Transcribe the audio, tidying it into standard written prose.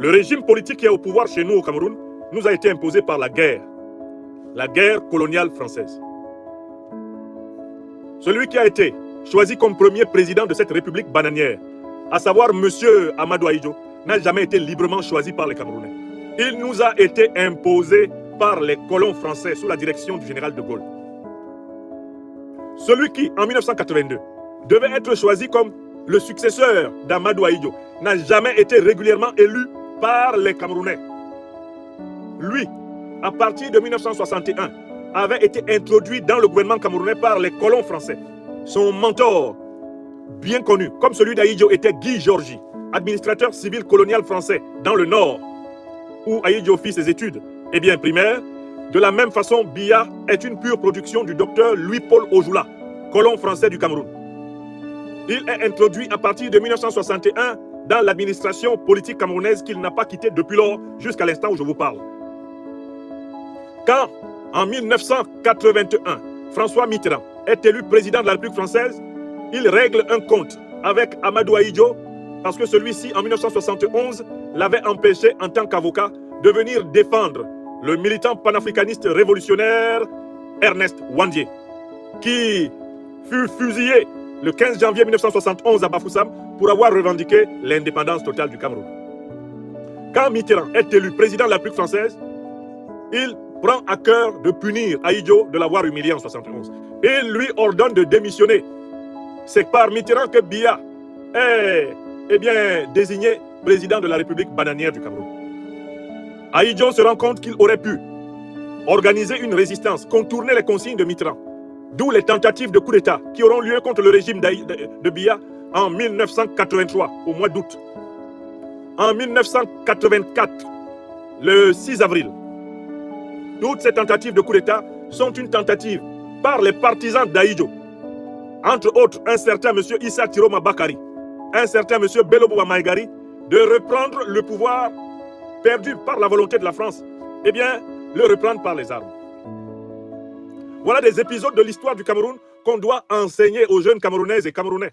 Le régime politique qui est au pouvoir chez nous au Cameroun nous a été imposé par la guerre coloniale française. Celui qui a été choisi comme premier président de cette république bananière, à savoir M. Amadou Ahidjo, n'a jamais été librement choisi par les Camerounais. Il nous a été imposé par les colons français sous la direction du général de Gaulle. Celui qui, en 1982, devait être choisi comme le successeur d'Amadou Ahidjo, n'a jamais été régulièrement élu par les Camerounais. Lui, à partir de 1961, avait été introduit dans le gouvernement camerounais par les colons français. Son mentor, bien connu, comme celui d'Ahidjo, était Guy Georgi, administrateur civil colonial français dans le Nord, où Ahidjo fit ses études, primaires. De la même façon, Biya est une pure production du docteur Louis-Paul Ojula, colon français du Cameroun. Il est introduit à partir de 1961 dans l'administration politique camerounaise qu'il n'a pas quittée depuis lors jusqu'à l'instant où je vous parle. Quand, en 1981, François Mitterrand est élu président de la République française, il règle un compte avec Amadou Ahidjo parce que celui-ci, en 1971, l'avait empêché en tant qu'avocat de venir défendre le militant panafricaniste révolutionnaire Ernest Ouandié, qui fut fusillé le 15 janvier 1971 à Bafoussam pour avoir revendiqué l'indépendance totale du Cameroun. Quand Mitterrand est élu président de la République française, il prend à cœur de punir Ahidjo de l'avoir humilié en 1971. Il lui ordonne de démissionner. C'est par Mitterrand que Biya est désigné président de la République bananière du Cameroun. Ahidjo se rend compte qu'il aurait pu organiser une résistance, contourner les consignes de Mitterrand, d'où les tentatives de coup d'État qui auront lieu contre le régime de Biya en 1983, au mois d'août. En 1984, le 6 avril, toutes ces tentatives de coup d'État sont une tentative par les partisans d'Ahidjo, entre autres un certain M. Issa Tiroma Bakari, un certain M. Belobouba Maïgari, de reprendre le pouvoir perdu par la volonté de la France, le reprendre par les armes. Voilà des épisodes de l'histoire du Cameroun qu'on doit enseigner aux jeunes Camerounaises et Camerounais.